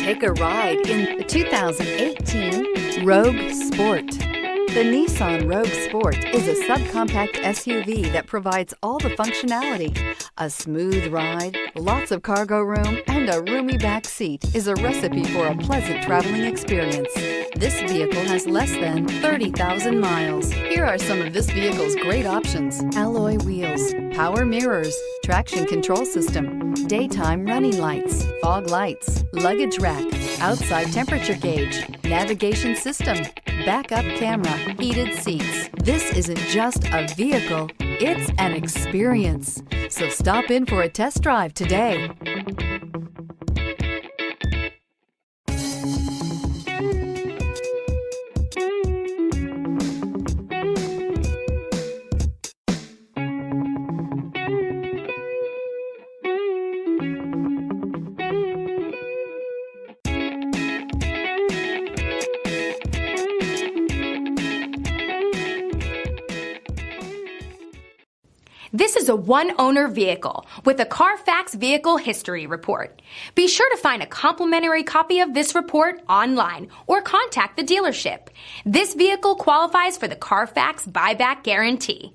Take a ride in the 2018 Rogue Sport. The Nissan Rogue Sport is a subcompact SUV that provides all the functionality. A smooth ride, lots of cargo room, and a roomy back seat is a recipe for a pleasant traveling experience. This vehicle has less than 30,000 miles. Here are some of this vehicle's great options: alloy wheels, power mirrors, traction control system, daytime running lights, fog lights, luggage rack, outside temperature gauge, navigation system, backup camera, heated seats. This isn't just a vehicle, it's an experience. So stop in for a test drive today. This is a one-owner vehicle with a Carfax Vehicle History Report. Be sure to find a complimentary copy of this report online or contact the dealership. This vehicle qualifies for the Carfax Buyback Guarantee.